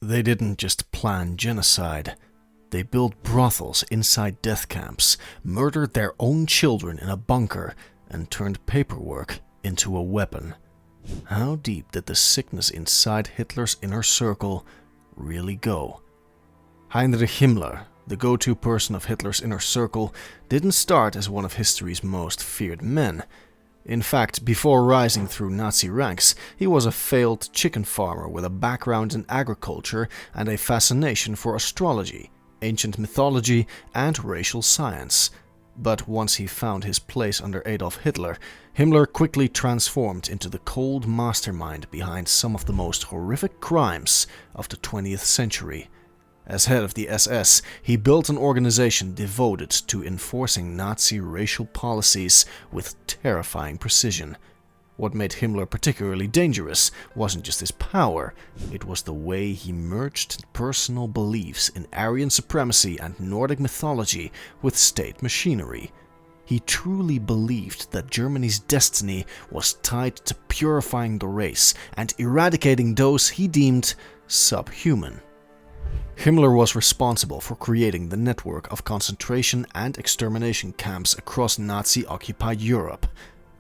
They didn't just plan genocide. They built brothels inside death camps, murdered their own children in a bunker, and turned paperwork into a weapon. How deep did the sickness inside Hitler's inner circle really go? Heinrich Himmler, the go-to person of Hitler's inner circle, didn't start as one of history's most feared men. In fact, before rising through Nazi ranks, he was a failed chicken farmer with a background in agriculture and a fascination for astrology, ancient mythology, and racial science. But once he found his place under Adolf Hitler, Himmler quickly transformed into the cold mastermind behind some of the most horrific crimes of the 20th century. As head of the SS, he built an organization devoted to enforcing Nazi racial policies with terrifying precision. What made Himmler particularly dangerous wasn't just his power, it was the way he merged personal beliefs in Aryan supremacy and Nordic mythology with state machinery. He truly believed that Germany's destiny was tied to purifying the race and eradicating those he deemed subhuman. Himmler was responsible for creating the network of concentration and extermination camps across Nazi-occupied Europe.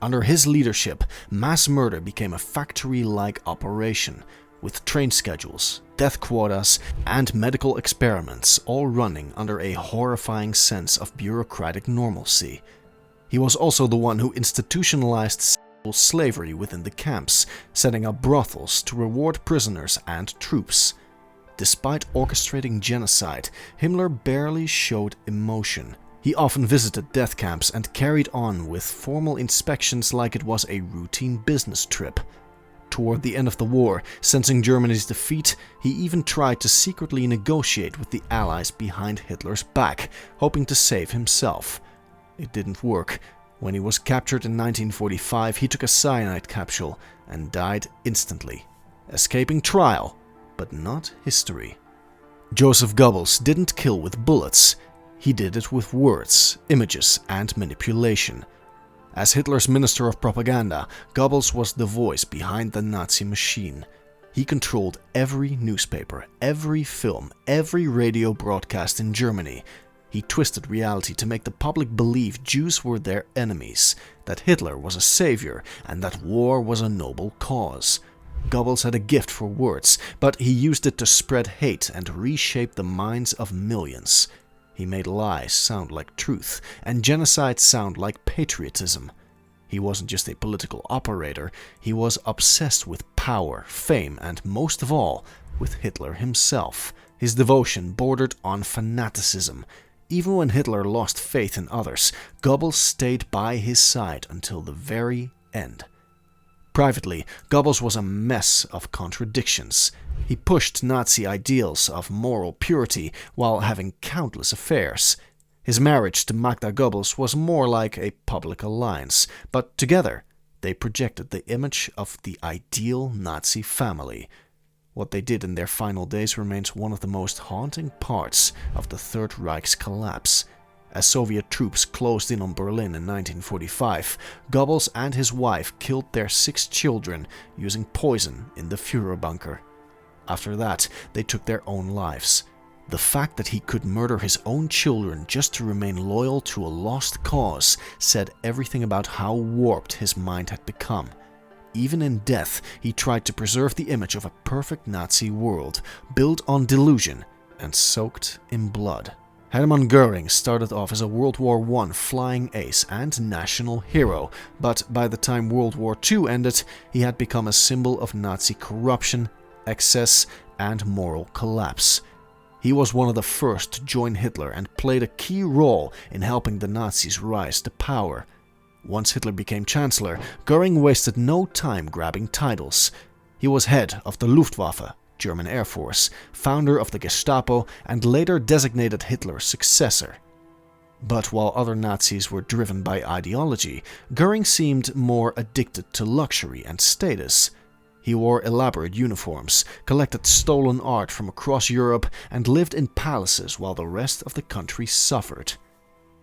Under his leadership, mass murder became a factory-like operation, with train schedules, death quotas, and medical experiments all running under a horrifying sense of bureaucratic normalcy. He was also the one who institutionalized sexual slavery within the camps, setting up brothels to reward prisoners and troops. Despite orchestrating genocide, Himmler barely showed emotion. He often visited death camps and carried on with formal inspections like it was a routine business trip. Toward the end of the war, sensing Germany's defeat, he even tried to secretly negotiate with the Allies behind Hitler's back, hoping to save himself. It didn't work. When he was captured in 1945, he took a cyanide capsule and died instantly, escaping trial, but not history. Joseph Goebbels didn't kill with bullets. He did it with words, images, and manipulation. As Hitler's Minister of Propaganda, Goebbels was the voice behind the Nazi machine. He controlled every newspaper, every film, every radio broadcast in Germany. He twisted reality to make the public believe Jews were their enemies, that Hitler was a savior, and that war was a noble cause. Goebbels had a gift for words, but he used it to spread hate and reshape the minds of millions. He made lies sound like truth, and genocide sound like patriotism. He wasn't just a political operator, he was obsessed with power, fame, and most of all, with Hitler himself. His devotion bordered on fanaticism. Even when Hitler lost faith in others, Goebbels stayed by his side until the very end. Privately, Goebbels was a mess of contradictions. He pushed Nazi ideals of moral purity while having countless affairs. His marriage to Magda Goebbels was more like a public alliance, but together they projected the image of the ideal Nazi family. What they did in their final days remains one of the most haunting parts of the Third Reich's collapse. As Soviet troops closed in on Berlin in 1945, Goebbels and his wife killed their 6 children using poison in the Führer bunker. After that, they took their own lives. The fact that he could murder his own children just to remain loyal to a lost cause said everything about how warped his mind had become. Even in death, he tried to preserve the image of a perfect Nazi world, built on delusion and soaked in blood. Hermann Göring started off as a World War I flying ace and national hero, but by the time World War II ended, he had become a symbol of Nazi corruption, excess, and moral collapse. He was one of the first to join Hitler and played a key role in helping the Nazis rise to power. Once Hitler became Chancellor, Göring wasted no time grabbing titles. He was head of the Luftwaffe, German Air Force, founder of the Gestapo, and later designated Hitler's successor. But while other Nazis were driven by ideology, Göring seemed more addicted to luxury and status. He wore elaborate uniforms, collected stolen art from across Europe, and lived in palaces while the rest of the country suffered.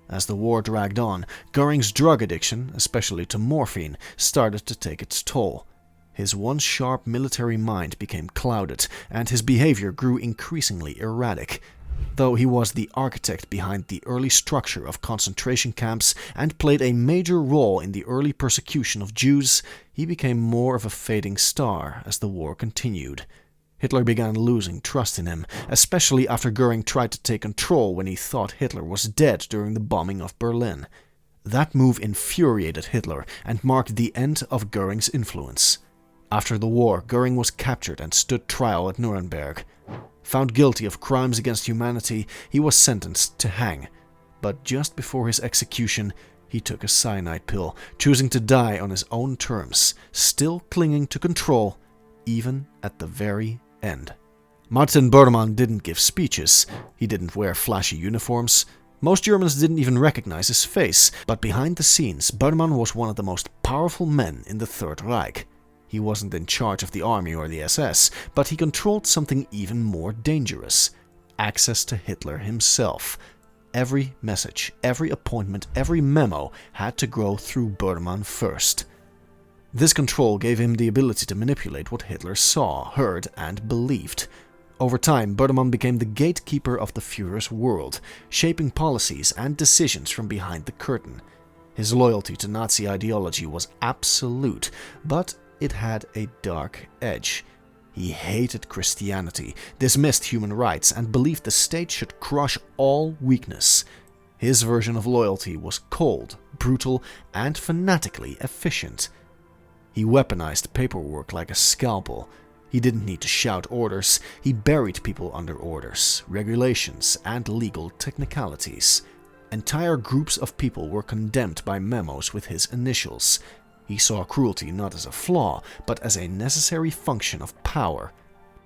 As the war dragged on, Göring's drug addiction, especially to morphine, started to take its toll. His once sharp military mind became clouded, and his behavior grew increasingly erratic. Though he was the architect behind the early structure of concentration camps and played a major role in the early persecution of Jews, he became more of a fading star as the war continued. Hitler began losing trust in him, especially after Göring tried to take control when he thought Hitler was dead during the bombing of Berlin. That move infuriated Hitler and marked the end of Göring's influence. After the war, Göring was captured and stood trial at Nuremberg. Found guilty of crimes against humanity, he was sentenced to hang. But just before his execution, he took a cyanide pill, choosing to die on his own terms, still clinging to control, even at the very end. Martin Bormann didn't give speeches. He didn't wear flashy uniforms. Most Germans didn't even recognize his face, but behind the scenes, Bormann was one of the most powerful men in the Third Reich. He wasn't in charge of the army or the SS, but he controlled something even more dangerous: access to Hitler himself. Every message, every appointment, every memo had to go through Bormann first. This control gave him the ability to manipulate what Hitler saw, heard, and believed. Over time, Bormann became the gatekeeper of the Führer's world, shaping policies and decisions from behind the curtain. His loyalty to Nazi ideology was absolute, but it had a dark edge. He hated Christianity, dismissed human rights, and believed the state should crush all weakness. His version of loyalty was cold, brutal, and fanatically efficient. He weaponized paperwork like a scalpel. He didn't need to shout orders, he buried people under orders, regulations, and legal technicalities. Entire groups of people were condemned by memos with his initials. He saw cruelty not as a flaw, but as a necessary function of power.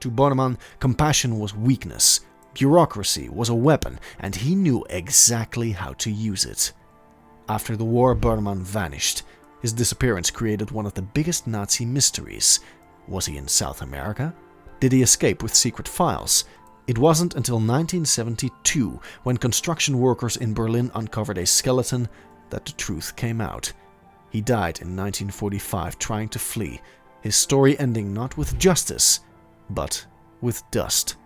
To Bormann, compassion was weakness, bureaucracy was a weapon, and he knew exactly how to use it. After the war, Bormann vanished. His disappearance created one of the biggest Nazi mysteries. Was he in South America? Did he escape with secret files? It wasn't until 1972, when construction workers in Berlin uncovered a skeleton, that the truth came out. He died in 1945 trying to flee, his story ending not with justice, but with dust.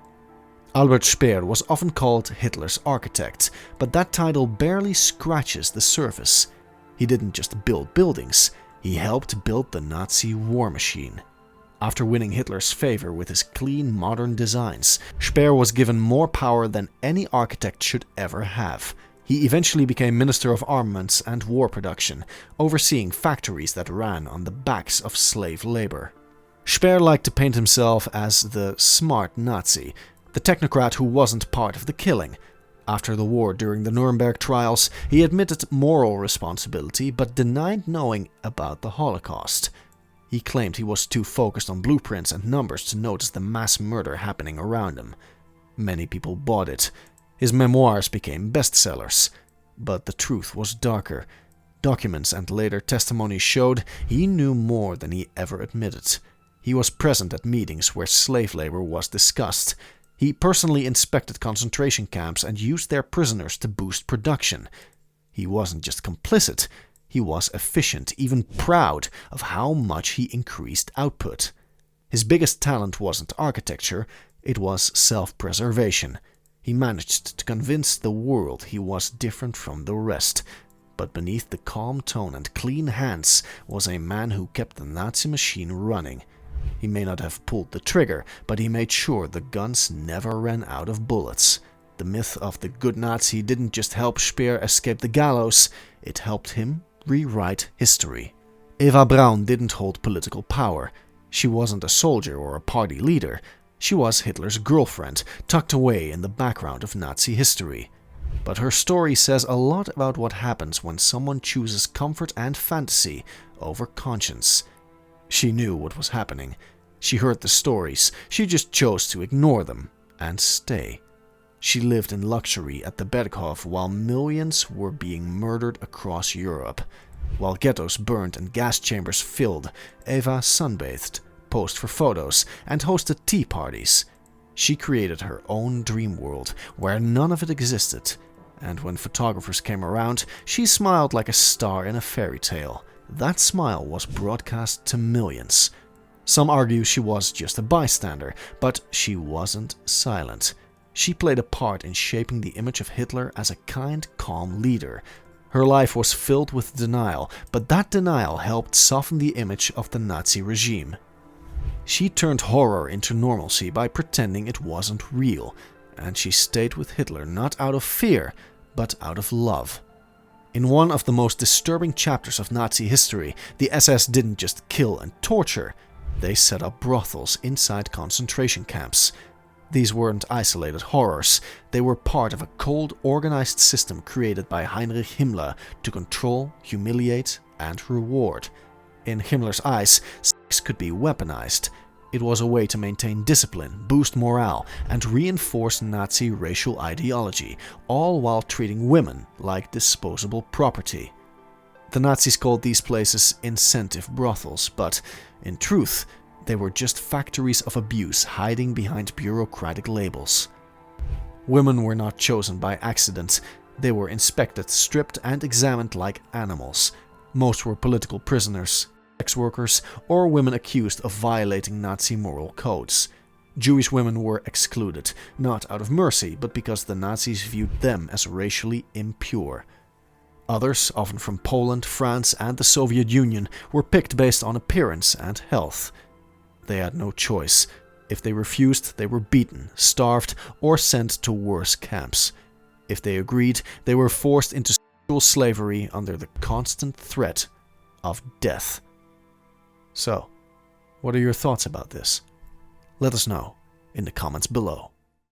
Albert Speer was often called Hitler's architect, but that title barely scratches the surface. He didn't just build buildings, he helped build the Nazi war machine. After winning Hitler's favor with his clean, modern designs, Speer was given more power than any architect should ever have. He eventually became Minister of Armaments and War Production, overseeing factories that ran on the backs of slave labor. Speer liked to paint himself as the smart Nazi, the technocrat who wasn't part of the killing. After the war, during the Nuremberg trials, he admitted moral responsibility but denied knowing about the Holocaust. He claimed he was too focused on blueprints and numbers to notice the mass murder happening around him. Many people bought it. His memoirs became bestsellers. But the truth was darker. Documents and later testimony showed he knew more than he ever admitted. He was present at meetings where slave labor was discussed. He personally inspected concentration camps and used their prisoners to boost production. He wasn't just complicit, he was efficient, even proud of how much he increased output. His biggest talent wasn't architecture, it was self-preservation. He managed to convince the world he was different from the rest. But beneath the calm tone and clean hands was a man who kept the Nazi machine running. He may not have pulled the trigger, but he made sure the guns never ran out of bullets. The myth of the good Nazi didn't just help Speer escape the gallows, it helped him rewrite history. Eva Braun didn't hold political power. She wasn't a soldier or a party leader. She was Hitler's girlfriend, tucked away in the background of Nazi history. But her story says a lot about what happens when someone chooses comfort and fantasy over conscience. She knew what was happening. She heard the stories. She just chose to ignore them and stay. She lived in luxury at the Berghof while millions were being murdered across Europe. While ghettos burned and gas chambers filled, Eva sunbathed, posed for photos, and hosted tea parties. She created her own dream world where none of it existed, and when photographers came around, she smiled like a star in a fairy tale. That smile was broadcast to millions. Some argue she was just a bystander, but she wasn't silent. She played a part in shaping the image of Hitler as a kind, calm leader. Her life was filled with denial, but that denial helped soften the image of the Nazi regime. She turned horror into normalcy by pretending it wasn't real, and she stayed with Hitler not out of fear, but out of love. In one of the most disturbing chapters of Nazi history, the SS didn't just kill and torture, they set up brothels inside concentration camps. These weren't isolated horrors, they were part of a cold, organized system created by Heinrich Himmler to control, humiliate, and reward. In Himmler's eyes, sex could be weaponized. It was a way to maintain discipline, boost morale, and reinforce Nazi racial ideology, all while treating women like disposable property. The Nazis called these places incentive brothels, but in truth, they were just factories of abuse hiding behind bureaucratic labels. Women were not chosen by accident. They were inspected, stripped, and examined like animals. Most were political prisoners, sex workers, or women accused of violating Nazi moral codes. Jewish women were excluded, not out of mercy, but because the Nazis viewed them as racially impure. Others, often from Poland, France, and the Soviet Union, were picked based on appearance and health. They had no choice. If they refused, they were beaten, starved, or sent to worse camps. If they agreed, they were forced into sexual slavery under the constant threat of death. So, what are your thoughts about this? Let us know in the comments below.